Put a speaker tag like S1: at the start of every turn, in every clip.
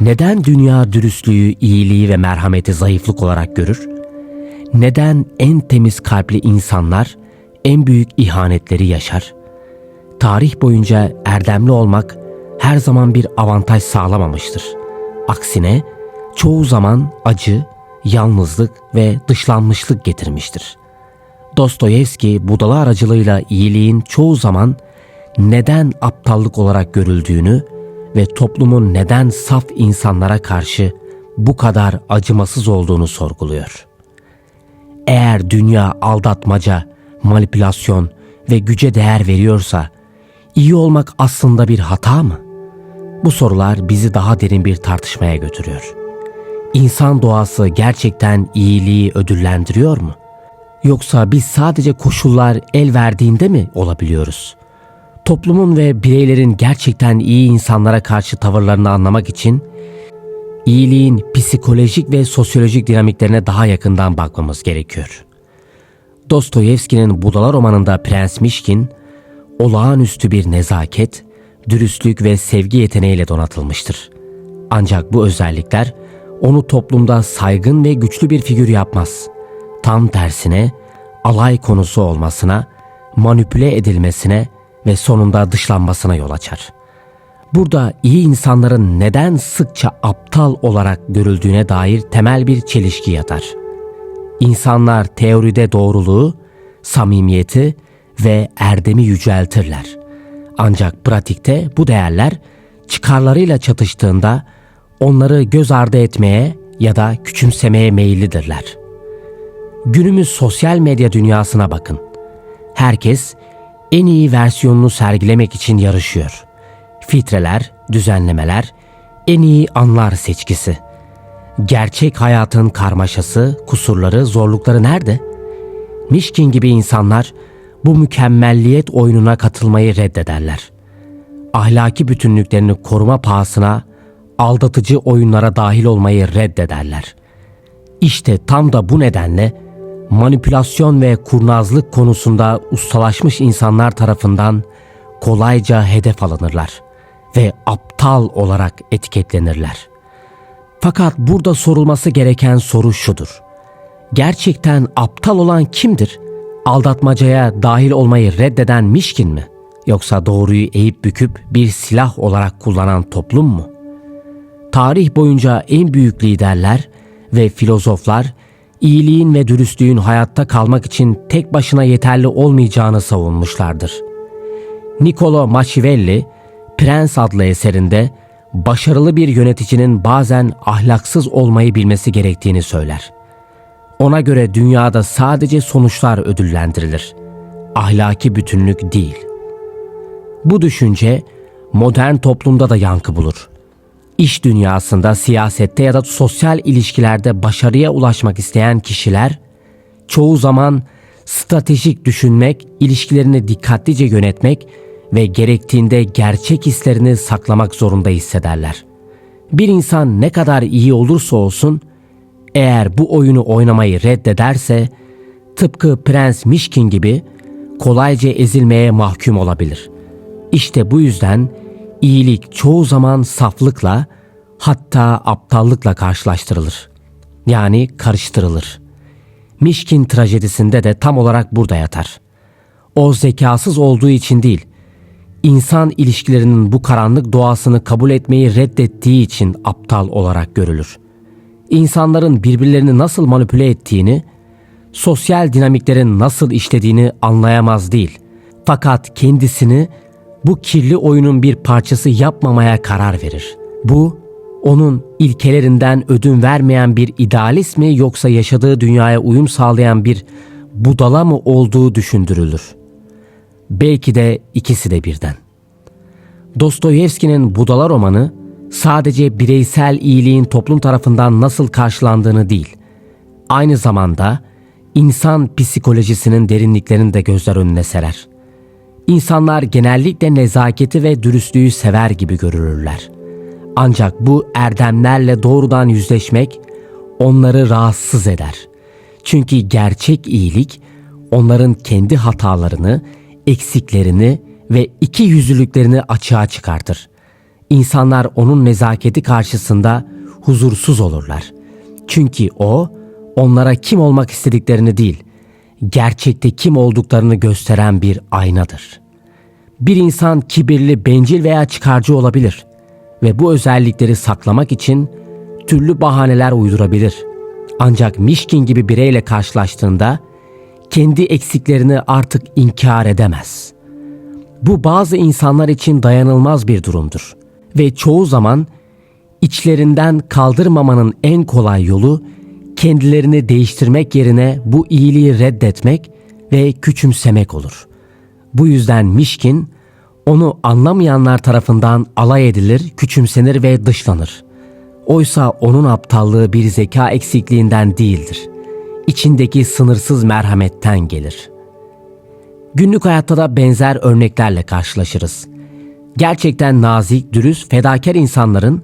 S1: Neden dünya dürüstlüğü, iyiliği ve merhameti zayıflık olarak görür? Neden en temiz kalpli insanlar en büyük ihanetleri yaşar? Tarih boyunca erdemli olmak her zaman bir avantaj sağlamamıştır. Aksine çoğu zaman acı, yalnızlık ve dışlanmışlık getirmiştir. Dostoyevski budala aracılığıyla iyiliğin çoğu zaman neden aptallık olarak görüldüğünü ve toplumun neden saf insanlara karşı bu kadar acımasız olduğunu sorguluyor. Eğer dünya aldatmaca, manipülasyon ve güce değer veriyorsa, iyi olmak aslında bir hata mı? Bu sorular bizi daha derin bir tartışmaya götürüyor. İnsan doğası gerçekten iyiliği ödüllendiriyor mu? Yoksa biz sadece koşullar el verdiğinde mi olabiliyoruz? Toplumun ve bireylerin gerçekten iyi insanlara karşı tavırlarını anlamak için iyiliğin psikolojik ve sosyolojik dinamiklerine daha yakından bakmamız gerekiyor. Dostoyevski'nin Budala romanında Prens Mişkin, olağanüstü bir nezaket, dürüstlük ve sevgi yeteneğiyle donatılmıştır. Ancak bu özellikler onu toplumda saygın ve güçlü bir figür yapmaz. Tam tersine alay konusu olmasına, manipüle edilmesine ve sonunda dışlanmasına yol açar. Burada iyi insanların neden sıkça aptal olarak görüldüğüne dair temel bir çelişki yatar. İnsanlar teoride doğruluğu, samimiyeti ve erdemi yüceltirler. Ancak pratikte bu değerler çıkarlarıyla çatıştığında onları göz ardı etmeye ya da küçümsemeye meyillidirler. Günümüz sosyal medya dünyasına bakın. Herkes en iyi versiyonunu sergilemek için yarışıyor. Filtreler, düzenlemeler, en iyi anlar seçkisi. Gerçek hayatın karmaşası, kusurları, zorlukları nerede? Mişkin gibi insanlar bu mükemmelliyet oyununa katılmayı reddederler. Ahlaki bütünlüklerini koruma pahasına aldatıcı oyunlara dahil olmayı reddederler. İşte tam da bu nedenle manipülasyon ve kurnazlık konusunda ustalaşmış insanlar tarafından kolayca hedef alınırlar ve aptal olarak etiketlenirler. Fakat burada sorulması gereken soru şudur: gerçekten aptal olan kimdir? Aldatmacaya dahil olmayı reddeden Mişkin mi? Yoksa doğruyu eğip büküp bir silah olarak kullanan toplum mu? Tarih boyunca en büyük liderler ve filozoflar iyiliğin ve dürüstlüğün hayatta kalmak için tek başına yeterli olmayacağını savunmuşlardır. Niccolo Machiavelli, Prens adlı eserinde başarılı bir yöneticinin bazen ahlaksız olmayı bilmesi gerektiğini söyler. Ona göre dünyada sadece sonuçlar ödüllendirilir, ahlaki bütünlük değil. Bu düşünce modern toplumda da yankı bulur. İş dünyasında, siyasette ya da sosyal ilişkilerde başarıya ulaşmak isteyen kişiler çoğu zaman stratejik düşünmek, ilişkilerini dikkatlice yönetmek ve gerektiğinde gerçek hislerini saklamak zorunda hissederler. Bir insan ne kadar iyi olursa olsun, eğer bu oyunu oynamayı reddederse, tıpkı Prens Mişkin gibi kolayca ezilmeye mahkum olabilir. İşte bu yüzden iyilik çoğu zaman saflıkla, hatta aptallıkla karşılaştırılır. Yani karıştırılır. Mişkin trajedisinde de tam olarak burada yatar. O zekasız olduğu için değil, insan ilişkilerinin bu karanlık doğasını kabul etmeyi reddettiği için aptal olarak görülür. İnsanların birbirlerini nasıl manipüle ettiğini, sosyal dinamiklerin nasıl işlediğini anlayamaz değil. Fakat kendisini bu kirli oyunun bir parçası yapmamaya karar verir. Bu, onun ilkelerinden ödün vermeyen bir idealist mi yoksa yaşadığı dünyaya uyum sağlayan bir budala mı olduğu düşündürülür. Belki de ikisi de birden. Dostoyevski'nin Budala romanı sadece bireysel iyiliğin toplum tarafından nasıl karşılandığını değil, aynı zamanda insan psikolojisinin derinliklerini de gözler önüne serer. İnsanlar genellikle nezaketi ve dürüstlüğü sever gibi görülürler. Ancak bu erdemlerle doğrudan yüzleşmek onları rahatsız eder. Çünkü gerçek iyilik onların kendi hatalarını, eksiklerini ve ikiyüzlülüklerini açığa çıkartır. İnsanlar onun nezaketi karşısında huzursuz olurlar. Çünkü o, onlara kim olmak istediklerini değil, gerçekte kim olduklarını gösteren bir aynadır. Bir insan kibirli, bencil veya çıkarcı olabilir ve bu özellikleri saklamak için türlü bahaneler uydurabilir. Ancak Mişkin gibi bireyle karşılaştığında kendi eksiklerini artık inkar edemez. Bu bazı insanlar için dayanılmaz bir durumdur ve çoğu zaman içlerinden kaldırmamanın en kolay yolu kendilerini değiştirmek yerine bu iyiliği reddetmek ve küçümsemek olur. Bu yüzden Mişkin, onu anlamayanlar tarafından alay edilir, küçümsenir ve dışlanır. Oysa onun aptallığı bir zeka eksikliğinden değildir. İçindeki sınırsız merhametten gelir. Günlük hayatta da benzer örneklerle karşılaşırız. Gerçekten nazik, dürüst, fedakar insanların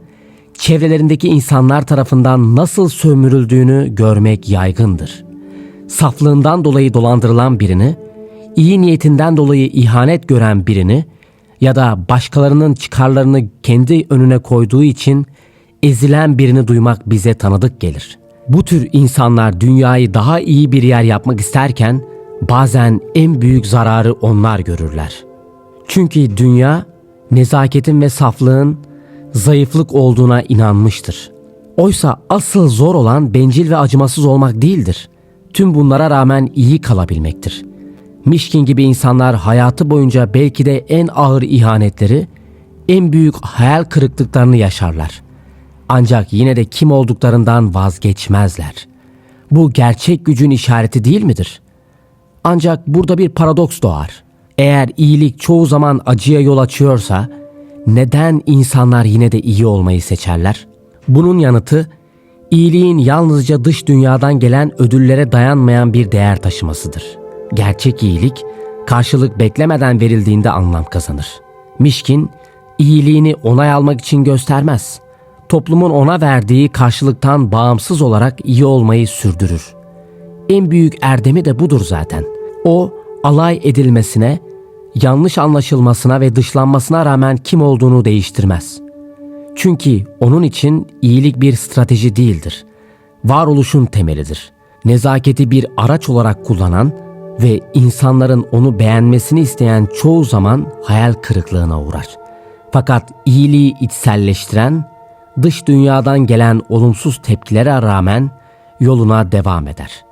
S1: çevrelerindeki insanlar tarafından nasıl sömürüldüğünü görmek yaygındır. Saflığından dolayı dolandırılan birini, iyi niyetinden dolayı ihanet gören birini ya da başkalarının çıkarlarını kendi önüne koyduğu için ezilen birini duymak bize tanıdık gelir. Bu tür insanlar dünyayı daha iyi bir yer yapmak isterken bazen en büyük zararı onlar görürler. Çünkü dünya nezaketin ve saflığın zayıflık olduğuna inanmıştır. Oysa asıl zor olan bencil ve acımasız olmak değildir. Tüm bunlara rağmen iyi kalabilmektir. Mişkin gibi insanlar hayatı boyunca belki de en ağır ihanetleri, en büyük hayal kırıklıklarını yaşarlar. Ancak yine de kim olduklarından vazgeçmezler. Bu gerçek gücün işareti değil midir? Ancak burada bir paradoks doğar. Eğer iyilik çoğu zaman acıya yol açıyorsa, neden insanlar yine de iyi olmayı seçerler? Bunun yanıtı, iyiliğin yalnızca dış dünyadan gelen ödüllere dayanmayan bir değer taşımasıdır. Gerçek iyilik, karşılık beklemeden verildiğinde anlam kazanır. Mişkin, iyiliğini onay almak için göstermez. Toplumun ona verdiği karşılıktan bağımsız olarak iyi olmayı sürdürür. En büyük erdemi de budur zaten. O, alay edilmesine, yanlış anlaşılmasına ve dışlanmasına rağmen kim olduğunu değiştirmez. Çünkü onun için iyilik bir strateji değildir. Varoluşun temelidir. Nezaketi bir araç olarak kullanan ve insanların onu beğenmesini isteyen çoğu zaman hayal kırıklığına uğrar. Fakat iyiliği içselleştiren, dış dünyadan gelen olumsuz tepkilere rağmen yoluna devam eder.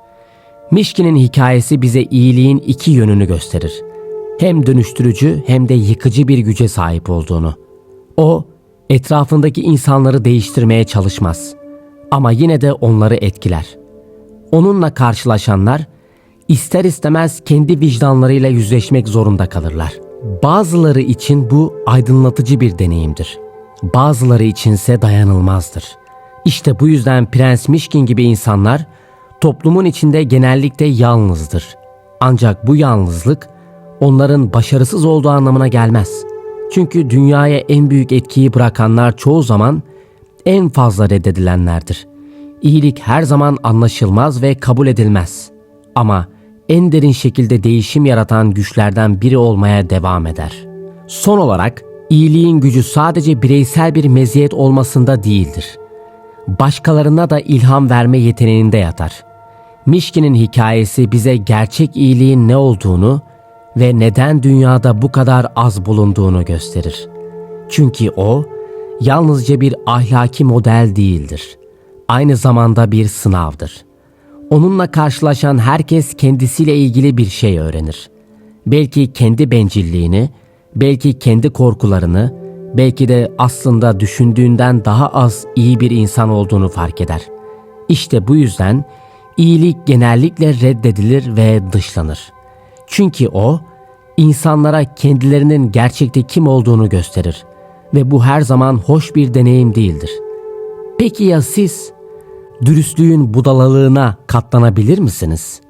S1: Mişkin'in hikayesi bize iyiliğin iki yönünü gösterir. Hem dönüştürücü hem de yıkıcı bir güce sahip olduğunu. O, etrafındaki insanları değiştirmeye çalışmaz. Ama yine de onları etkiler. Onunla karşılaşanlar, ister istemez kendi vicdanlarıyla yüzleşmek zorunda kalırlar. Bazıları için bu aydınlatıcı bir deneyimdir. Bazıları içinse dayanılmazdır. İşte bu yüzden Prens Mişkin gibi insanlar toplumun içinde genellikle yalnızdır. Ancak bu yalnızlık onların başarısız olduğu anlamına gelmez. Çünkü dünyaya en büyük etkiyi bırakanlar çoğu zaman en fazla reddedilenlerdir. İyilik her zaman anlaşılmaz ve kabul edilmez. Ama en derin şekilde değişim yaratan güçlerden biri olmaya devam eder. Son olarak iyiliğin gücü sadece bireysel bir meziyet olmasında değildir. Başkalarına da ilham verme yeteneğinde yatar. Mişkin'in hikayesi bize gerçek iyiliğin ne olduğunu ve neden dünyada bu kadar az bulunduğunu gösterir. Çünkü o, yalnızca bir ahlaki model değildir. Aynı zamanda bir sınavdır. Onunla karşılaşan herkes kendisiyle ilgili bir şey öğrenir. Belki kendi bencilliğini, belki kendi korkularını, belki de aslında düşündüğünden daha az iyi bir insan olduğunu fark eder. İşte bu yüzden iyilik genellikle reddedilir ve dışlanır. Çünkü o, insanlara kendilerinin gerçekte kim olduğunu gösterir ve bu her zaman hoş bir deneyim değildir. Peki ya siz, dürüstlüğün budalalığına katlanabilir misiniz?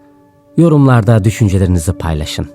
S1: Yorumlarda düşüncelerinizi paylaşın.